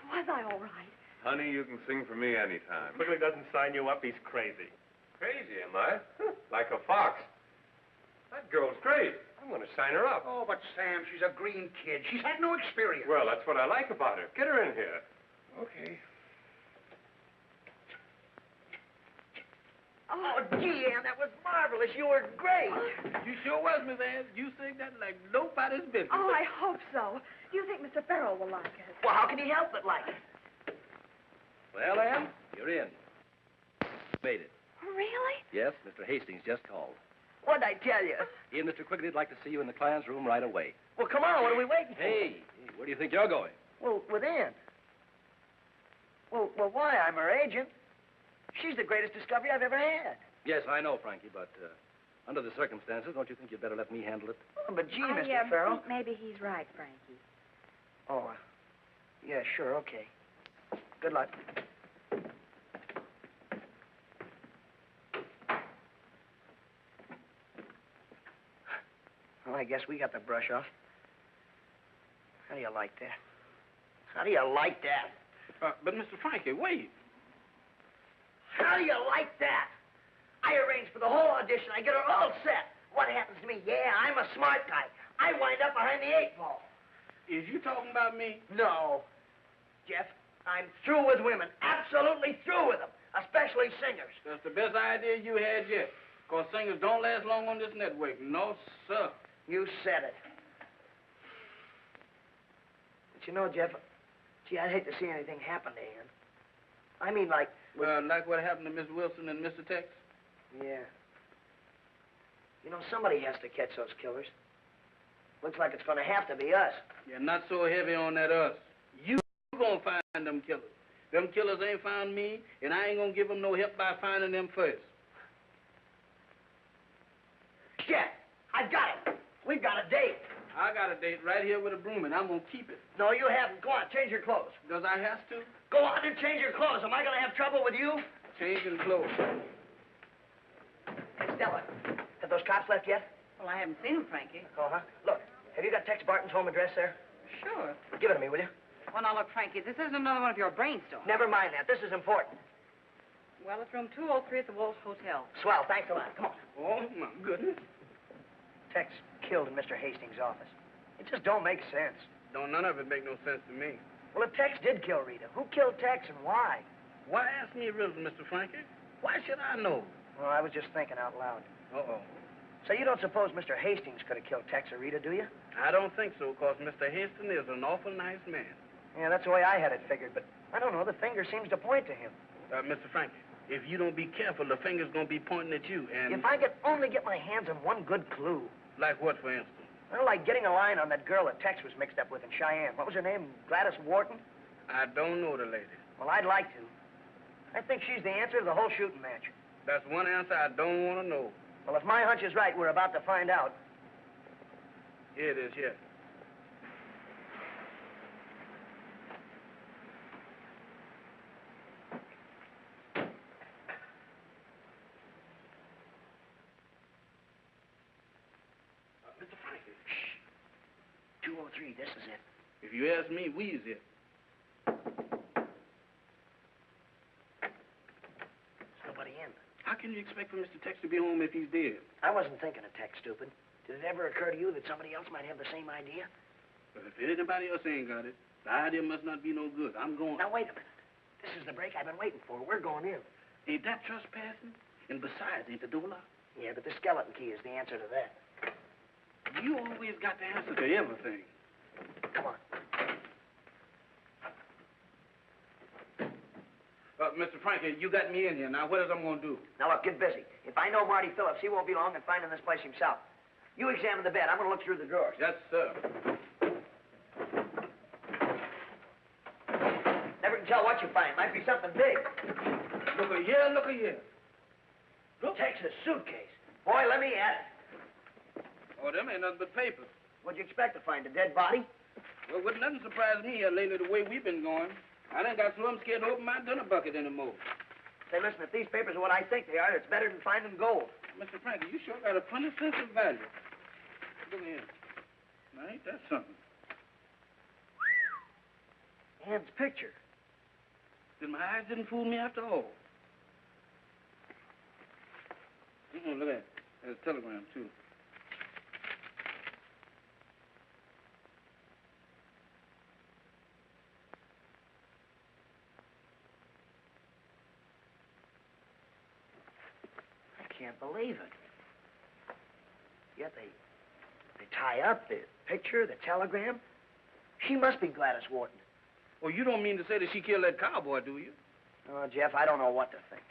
Was I all right? Honey, you can sing for me anytime. Quigley doesn't sign you up, he's crazy. Crazy, am I? Like a fox. That girl's great. I'm going to sign her up. Oh, but Sam, she's a green kid. She's had no experience. Well, that's what I like about her. Get her in here. Okay. Oh, gee, Ann, that was marvelous. You were great. You sure was, Miss Ann. You sang that like nobody's business. Oh, I hope so. Do you think Mr. Farrell will like it? Well, how can he help but like it? Well, Ann, you're in. Made it. Really? Yes, Mr. Hastings just called. What'd I tell you? He and Mr. Quigley'd like to see you in the client's room right away. Well, come on. What are we waiting for? Hey, where do you think you're going? Well, with Ann. Well, why? I'm her agent. She's the greatest discovery I've ever had. Yes, I know, Frankie, but under the circumstances, don't you think you'd better let me handle it? Oh, but gee, I Mr. Farrell. think maybe he's right, Frankie. Oh, yeah, sure, okay. Good luck. Well, I guess we got the brush off. How do you like that? How do you like that? But Mr. Frankie, wait. How do you like that? I arranged for the whole audition. I get her all set. What happens to me? Yeah, I'm a smart guy. I wind up behind the 8 ball. Is you talking about me? No. Jeff, I'm through with women. Absolutely through with them. Especially singers. That's the best idea you had yet. Because singers don't last long on this network. No, sir. You said it. But you know, Jeff, gee, I'd hate to see anything happen to Ann. I mean, like... like what happened to Miss Wilson and Mr. Tex? Yeah. You know, somebody has to catch those killers. Looks like it's going to have to be us. Yeah, not so heavy on that us. You gonna find them killers. Them killers ain't found me, and I ain't gonna give them no help by finding them first. Shit! I've got it. We've got a date. I got a date right here with a broom, and I'm gonna keep it. No, you haven't. Go on, change your clothes. Does I have to? Go on and change your clothes. Am I going to have trouble with you? Changing clothes. Hey, Stella, have those cops left yet? Well, I haven't seen him, Frankie. Oh, huh? Look, have you got Tex Barton's home address there? Sure. Give it to me, will you? Well, now, look, Frankie, this isn't another one of your brainstorms. Never mind that. This is important. Well, it's room 203 at the Walsh Hotel. Swell. Thanks a lot. Come on. Oh, my goodness. Tex killed in Mr. Hastings' office. It just don't make sense. Don't none of it make no sense to me. Well, if Tex did kill Rita, who killed Tex and why? Why ask me a riddle, Mr. Frankie? Why should I know? Well, I was just thinking out loud. Uh-oh. So you don't suppose Mr. Hastings could have killed Tex or Rita, do you? I don't think so, because Mr. Hastings is an awful nice man. Yeah, that's the way I had it figured, but I don't know. The finger seems to point to him. Mr. Frankie, if you don't be careful, the finger's going to be pointing at you, and... If I could only get my hands on one good clue. Like what, for instance? Well, like getting a line on that girl that Tex was mixed up with in Cheyenne. What was her name? Gladys Wharton? I don't know the lady. Well, I'd like to. I think she's the answer to the whole shooting match. That's one answer I don't want to know. Well, if my hunch is right, we're about to find out. Here it is, here. Mr. Frankie. Shh. 203, this is it. If you ask me, we's it. There's nobody in. How can you expect for Mr. Tex to be home if he's dead? I wasn't thinking of Tex, stupid. Did it ever occur to you that somebody else might have the same idea? But if anybody else ain't got it, the idea must not be no good. I'm going. Now, wait a minute. This is the break I've been waiting for. We're going in. Ain't that trespassing? And besides, ain't the door locked? Yeah, but the skeleton key is the answer to that. You always got the answer to everything. Come on. Mr. Frankie, you got me in here. Now, what is I'm going to do? Now, look, get busy. If I know Marty Phillips, he won't be long in finding this place himself. You examine the bed. I'm going to look through the drawers. Yes, sir. Never can tell what you find. Might be something big. Look a here, look a here. Look. Texas suitcase. Boy, let me at it. Oh, them ain't nothing but papers. What'd you expect to find? A dead body? Well, wouldn't nothing surprise me here lately the way we've been going. I done got so I'm scared to open my dinner bucket anymore. Say, listen, if these papers are what I think they are, it's better than finding gold. Mr. Frankie, you sure got a funny sense of value. Look here. Now, ain't that something? Ann's picture. Then my eyes didn't fool me after all. Look at that. There's a telegram, too. I can't believe it. Yet they tie up the picture, the telegram. She must be Gladys Wharton. Well, you don't mean to say that she killed that cowboy, do you? Oh, Jeff, I don't know what to think.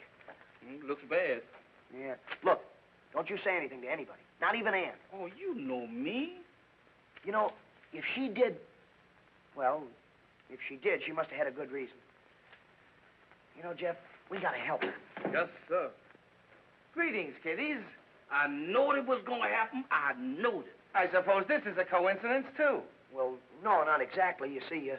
Looks bad. Yeah. Look, don't you say anything to anybody. Not even Ann. Oh, you know me. You know, if she did... Well, if she did, she must have had a good reason. You know, Jeff, we gotta help her. Yes, sir. Greetings, kiddies. I knowed it was going to happen. I knowed it. I suppose this is a coincidence, too. Well, no, not exactly. You see,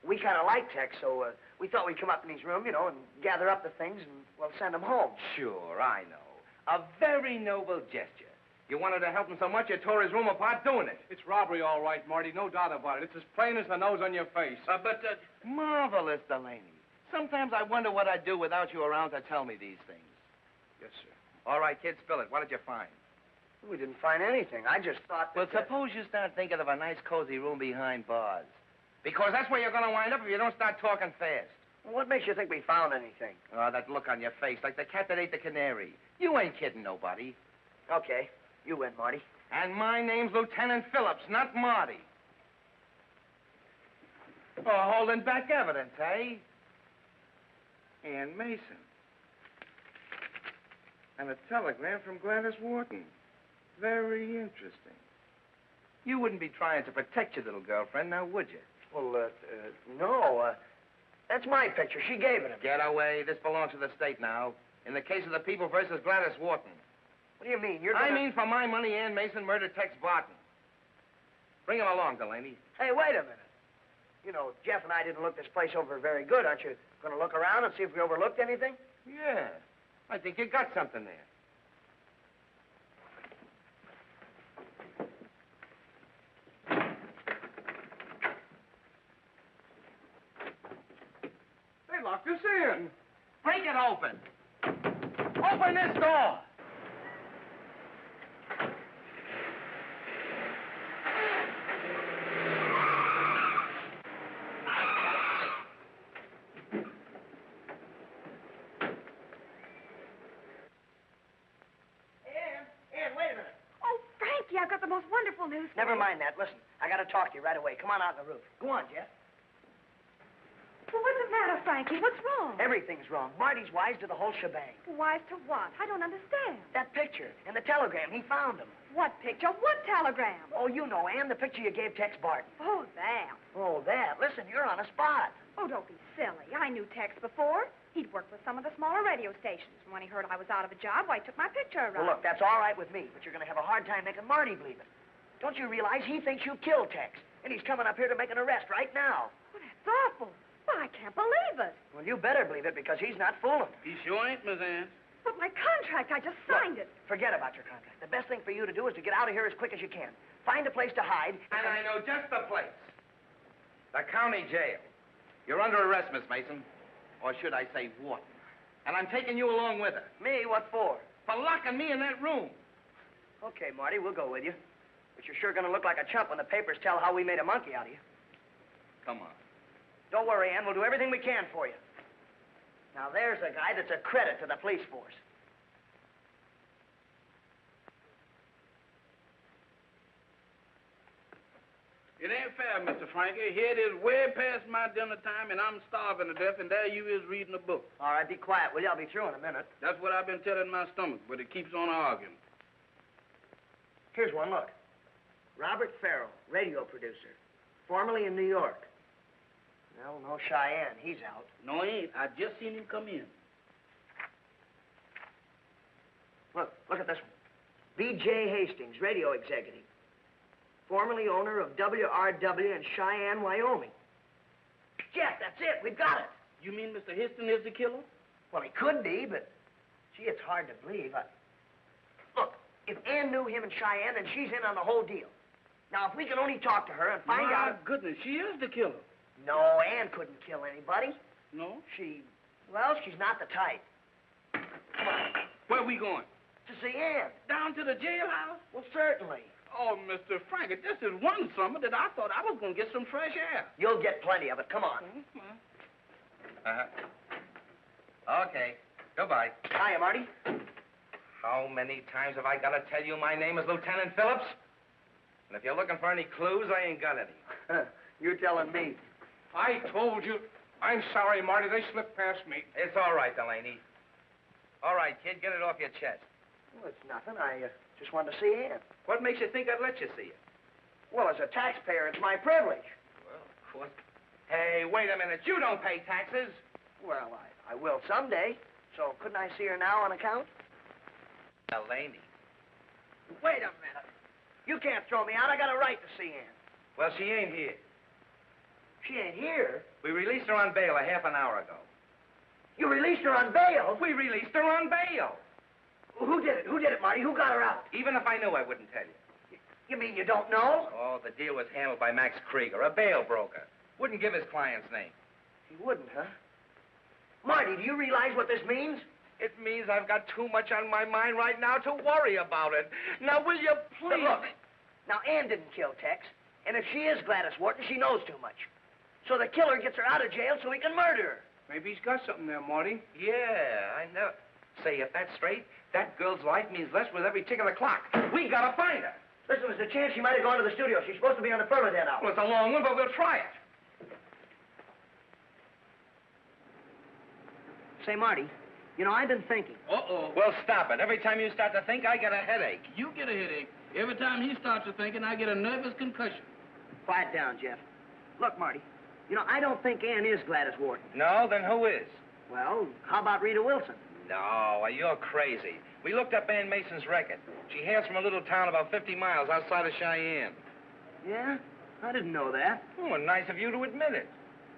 we kind of like Tex, so we thought we'd come up in his room, you know, and gather up the things and, well, send him home. Sure, I know. A very noble gesture. You wanted to help him so much you tore his room apart doing it. It's robbery, all right, Marty. No doubt about it. It's as plain as the nose on your face. Marvelous, Delaney. Sometimes I wonder what I'd do without you around to tell me these things. Yes, sir. All right, kid, spill it. What did you find? We didn't find anything. I just thought that... Well, suppose you start thinking of a nice, cozy room behind bars. Because that's where you're going to wind up if you don't start talking fast. Well, what makes you think we found anything? Oh, that look on your face, like the cat that ate the canary. You ain't kidding nobody. Okay. You win, Marty. And my name's Lieutenant Phillips, not Marty. Oh, holding back evidence, eh? Ann Mason. And a telegram from Gladys Wharton. Very interesting. You wouldn't be trying to protect your little girlfriend, now would you? Well, no. That's my picture. She gave it to me. Get away. This belongs to the state now. In the case of the people versus Gladys Wharton. What do you mean? I mean, for my money, Ann Mason murdered Tex Barton. Bring him along, Delaney. Hey, wait a minute. You know, Jeff and I didn't look this place over very good. Aren't you going to look around and see if we overlooked anything? Yeah. I think you got something there. locked us in. Break it open. Open this door. Ann, wait a minute. Oh, Frankie, I've got the most wonderful news for Never you. mind that. Listen, I got to talk to you right away. Come on out on the roof. Go on, Jeff. Well, what's the matter, Frankie? What's wrong? Everything's wrong. Marty's wise to the whole shebang. Wise to what? I don't understand. That picture and the telegram, he found them. What picture? What telegram? Oh, you know, Ann, the picture you gave Tex Barton. Oh, that. Oh, that. Listen, you're on a spot. Oh, don't be silly. I knew Tex before. He'd worked with some of the smaller radio stations. And when he heard I was out of a job, why, he took my picture around. Well, look, that's all right with me, but you're going to have a hard time making Marty believe it. Don't you realize he thinks you killed Tex? And he's coming up here to make an arrest right now. Oh, that's awful. Well, I can't believe it. Well, you better believe it because he's not fooling. He sure ain't, Miss Ann. But my contract, I just signed it. Forget about your contract. The best thing for you to do is to get out of here as quick as you can. Find a place to hide. And I know just the place. The county jail. You're under arrest, Miss Mason. Or should I say, warden. And I'm taking you along with her. Me? What for? For locking me in that room. Okay, Marty, we'll go with you. But you're sure going to look like a chump when the papers tell how we made a monkey out of you. Come on. Don't worry, Ann. We'll do everything we can for you. Now, there's a guy that's a credit to the police force. It ain't fair, Mr. Frankie. Here it is way past my dinner time, and I'm starving to death, and there you is reading a book. All right, be quiet, will you? I'll be through in a minute. That's what I've been telling my stomach, but it keeps on arguing. Here's one, look. Robert Farrell, radio producer, formerly in New York. Well, no Cheyenne. He's out. No, he ain't. I just seen him come in. Look at this one. B.J. Hastings, radio executive. Formerly owner of WRW in Cheyenne, Wyoming. Jeff, that's it. We've got it. You mean Mr. Hastings is the killer? Well, he could be, but, gee, it's hard to believe. Look, if Ann knew him in Cheyenne, then she's in on the whole deal. Now, if we can only talk to her and find out... My goodness, she is the killer. No, Ann couldn't kill anybody. No? Well, she's not the type. Come on. Where we going? To see Ann. Down to the jailhouse? Well, certainly. Oh, Mr. Frankie, this is one summer that I thought I was going to get some fresh air. You'll get plenty of it. Come on. Okay. Goodbye. Hiya, Marty. How many times have I got to tell you my name is Lieutenant Phillips? And if you're looking for any clues, I ain't got any. You're telling me. I told you. I'm sorry, Marty. They slipped past me. It's all right, Delaney. All right, kid, get it off your chest. Well, it's nothing. I just wanted to see Ann. What makes you think I'd let you see it? Well, as a taxpayer, it's my privilege. Well, of course. Hey, wait a minute. You don't pay taxes. Well, I will someday. So couldn't I see her now on account? Delaney. Wait a minute. You can't throw me out. I got a right to see Ann. Well, she ain't here. She ain't here? We released her on bail a half an hour ago. You released her on bail? We released her on bail. Who did it? Who did it, Marty? Who got her out? Even if I knew, I wouldn't tell you. You mean you don't know? Oh, the deal was handled by Max Krieger, a bail broker. Wouldn't give his client's name. He wouldn't, huh? Marty, do you realize what this means? It means I've got too much on my mind right now to worry about it. Now, will you please... But look, now, Ann didn't kill Tex, and if she is Gladys Wharton, she knows too much. So the killer gets her out of jail so he can murder her. Maybe he's got something there, Marty. Yeah, I know. Say, if that's straight, that girl's life means less with every tick of the clock. We gotta find her. Listen, there's a chance she might have gone to the studio. She's supposed to be on the permanent hour. Well, it's a long one, but we'll try it. Say, Marty, you know, I've been thinking. Uh-oh. Well, stop it. Every time you start to think, I get a headache. You get a headache. Every time he starts to thinking, I get a nervous concussion. Quiet down, Jeff. Look, Marty, you know, I don't think Ann is Gladys Wharton. No? Then who is? Well, how about Rita Wilson? No, you're crazy. We looked up Ann Mason's record. She hails from a little town about 50 miles outside of Cheyenne. Yeah? I didn't know that. Oh, nice of you to admit it.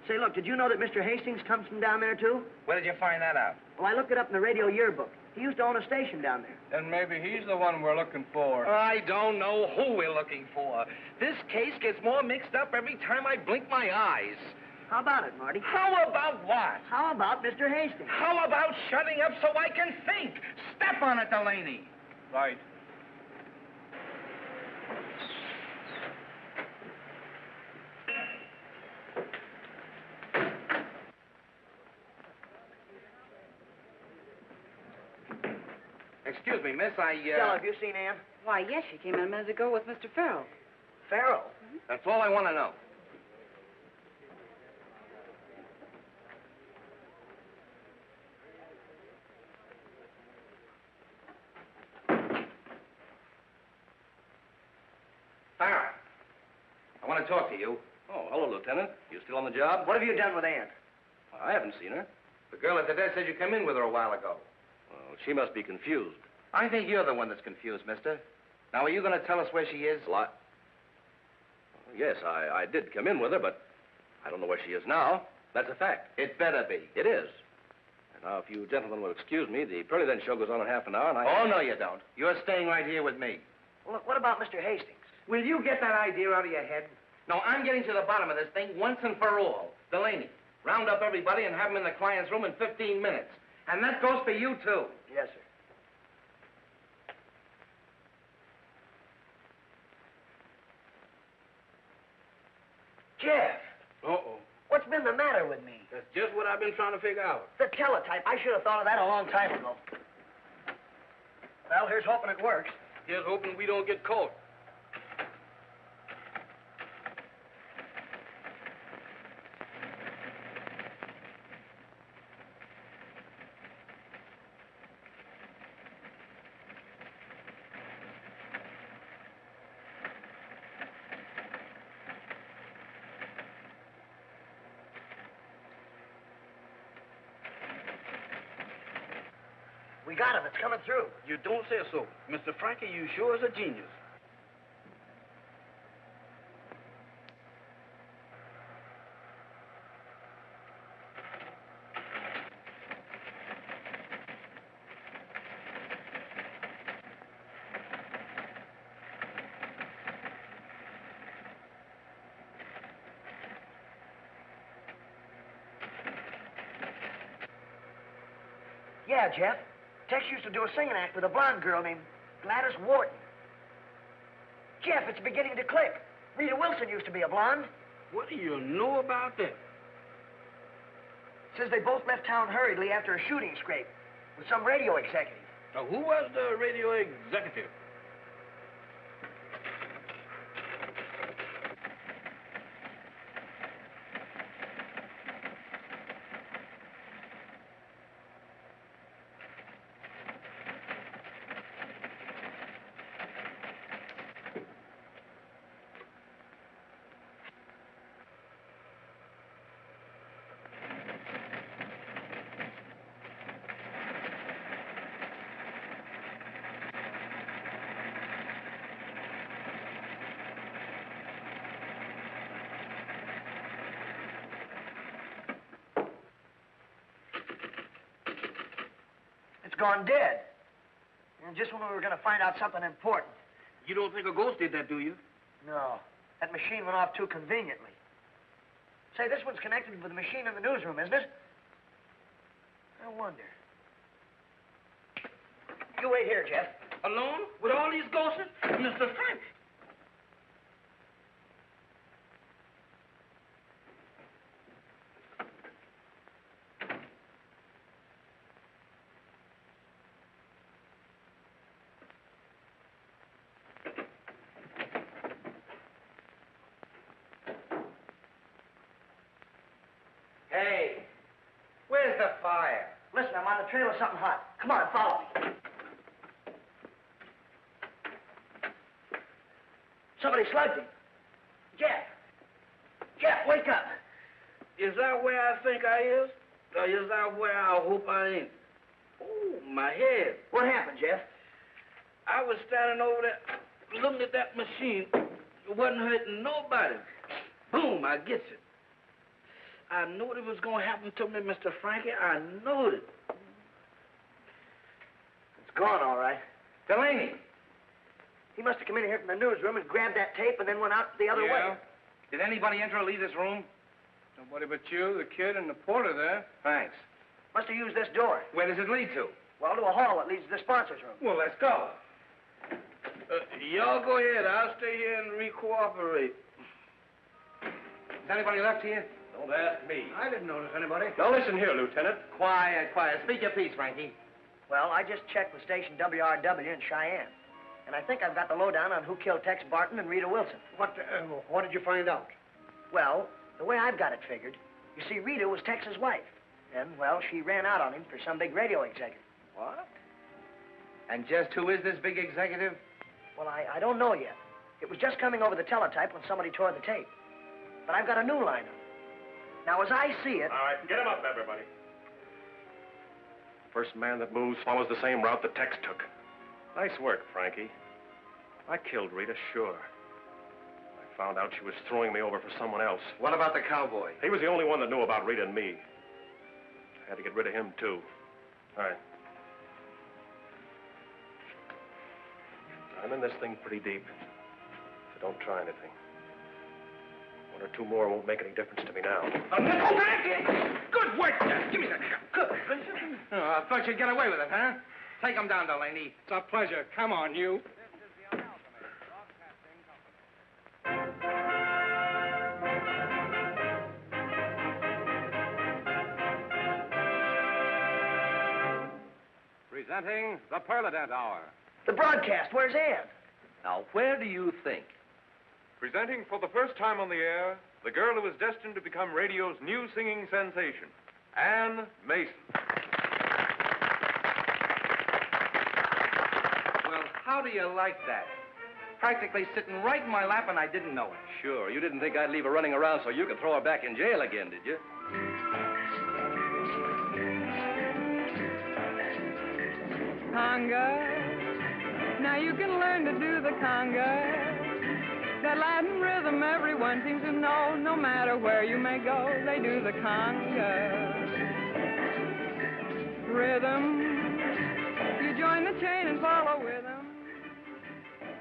Say, look, did you know that Mr. Hastings comes from down there, too? Where did you find that out? Well, I looked it up in the radio yearbook. He used to own a station down there. Then maybe he's the one we're looking for. I don't know who we're looking for. This case gets more mixed up every time I blink my eyes. How about it, Marty? How about what? How about Mr. Hastings? How about shutting up so I can think? Step on it, Delaney. Right. Excuse me, miss, Stella, have you seen Ann? Why, yes, she came in a minute ago with Mr. Farrell. Farrell? That's all I want to know. Farrell, I want to talk to you. Oh, hello, Lieutenant. You still on the job? What have you done with Ann? Well, I haven't seen her. The girl at the desk said you came in with her a while ago. Well, she must be confused. I think you're the one that's confused, mister. Now, are you going to tell us where she is? Well, yes, I did come in with her, but I don't know where she is now. That's a fact. It better be. It is. And now, if you gentlemen will excuse me, the Pearly Then show goes on in half an hour, and Oh, no, you don't. You're staying right here with me. Well, look, what about Mr. Hastings? Will you get that idea out of your head? No, I'm getting to the bottom of this thing once and for all. Delaney, round up everybody and have them in the client's room in 15 minutes. And that goes for you, too. Yes, sir. Jeff! Uh-oh. What's been the matter with me? That's just what I've been trying to figure out. The teletype. I should have thought of that a long time ago. Well, here's hoping it works. Just hoping we don't get caught. We got him. It's coming through. You don't say so. Mr. Frankie, you sure is a genius. Yeah, Jeff. Tex used to do a singing act with a blonde girl named Gladys Wharton. Jeff, it's beginning to click. Rita Wilson used to be a blonde. What do you know about that? Says they both left town hurriedly after a shooting scrape with some radio executive. Now, who was the radio executive? It's gone dead. And just when we were going to find out something important. You don't think a ghost did that, do you? No. That machine went off too conveniently. Say, this one's connected with the machine in the newsroom, isn't it? I wonder. You wait here, Jeff. Alone? With all these ghosts? Mr. Frank! Hey, where's the fire? Listen, I'm on the trail of something hot. Come on, follow me. Somebody slugged him. Jeff! Jeff, wake up! Is that where I think I is? Or is that where I hope I ain't? Oh, my head. What happened, Jeff? I was standing over there looking at that machine. It wasn't hurting nobody. Boom, I gets it. I knew it was going to happen to me, Mr. Frankie. I knowed it. It's gone, all right. Delaney. He must have come in here from the newsroom and grabbed that tape and then went out the other way. Did anybody enter or leave this room? Nobody but you, the kid, and the porter there. Thanks. Must have used this door. Where does it lead to? Well, to a hall that leads to the sponsors' room. Well, let's go. Y'all go ahead. I'll stay here and re-cooperate. Is anybody left here? Don't ask me. I didn't notice anybody. Now listen here, Lieutenant. Quiet, quiet. Speak your piece, Frankie. Well, I just checked with station WRW in Cheyenne. And I think I've got the lowdown on who killed Tex Barton and Rita Wilson. What did you find out? Well, the way I've got it figured, you see, Rita was Tex's wife. And, well, she ran out on him for some big radio executive. What? And just who is this big executive? Well, I don't know yet. It was just coming over the teletype when somebody tore the tape. But I've got a new line on it. Now, as I see it... All right, get him up, everybody. First man that moves follows the same route that Tex took. Nice work, Frankie. I killed Rita, sure. I found out she was throwing me over for someone else. What about the cowboy? He was the only one that knew about Rita and me. I had to get rid of him, too. All right. I'm in this thing pretty deep, so don't try anything. One or two more won't make any difference to me now. Good work, Jeff. Give me that gun. Good. Oh, I thought you'd get away with it, huh? Take him down, Delaney. It's a pleasure. Come on, you. Presenting the Perladent Hour. The broadcast, where's Ann? Now, where do you think? Presenting for the first time on the air, the girl who is destined to become radio's new singing sensation, Ann Mason. Well, how do you like that? Practically sitting right in my lap and I didn't know it. Sure, you didn't think I'd leave her running around so you could throw her back in jail again, did you? Conga, now you can learn to do the conga. That Latin rhythm everyone seems to know. No matter where you may go, they do the conga. Rhythm, you join the chain and follow with them.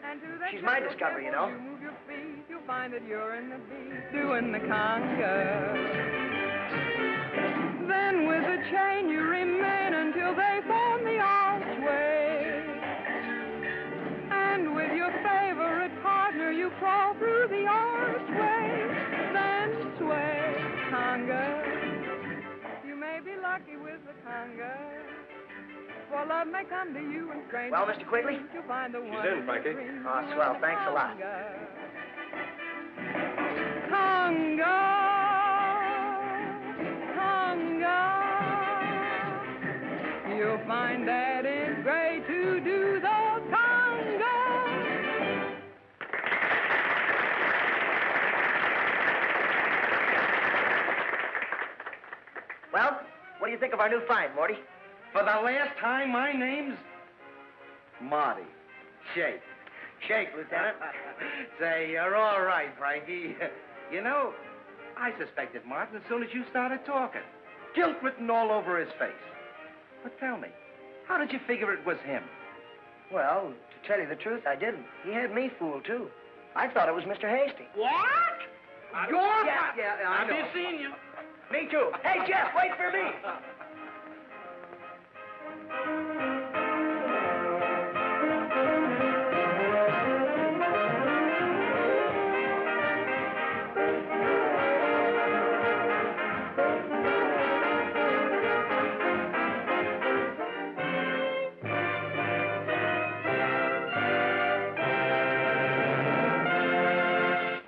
And to that She's my discovery, you know. You move your feet, you'll find that you're in the beat, doing the conga. Then with the chain you remain until they form the archway. And with your favorite partner you crawl through the archway. Then sway, conga. You may be lucky with the conga. For love may come to you in strange. Well, Mr. Quigley? You'll find the one. She's in, Frankie. Oh, swell. Thanks a lot. Conga. You'll find that it's great to do the conga. Well, what do you think of our new find, Morty? For the last time, my name's Marty. Shake. Shake, Lieutenant. Say, you're all right, Frankie. You know, I suspected Martin as soon as you started talking. Guilt written all over his face. But tell me, how did you figure it was him? Well, to tell you the truth, I didn't. He had me fooled, too. I thought it was Mr. Hasty. What? Yeah, I I've know. been seeing you. Me, too. Hey, Jeff, wait for me.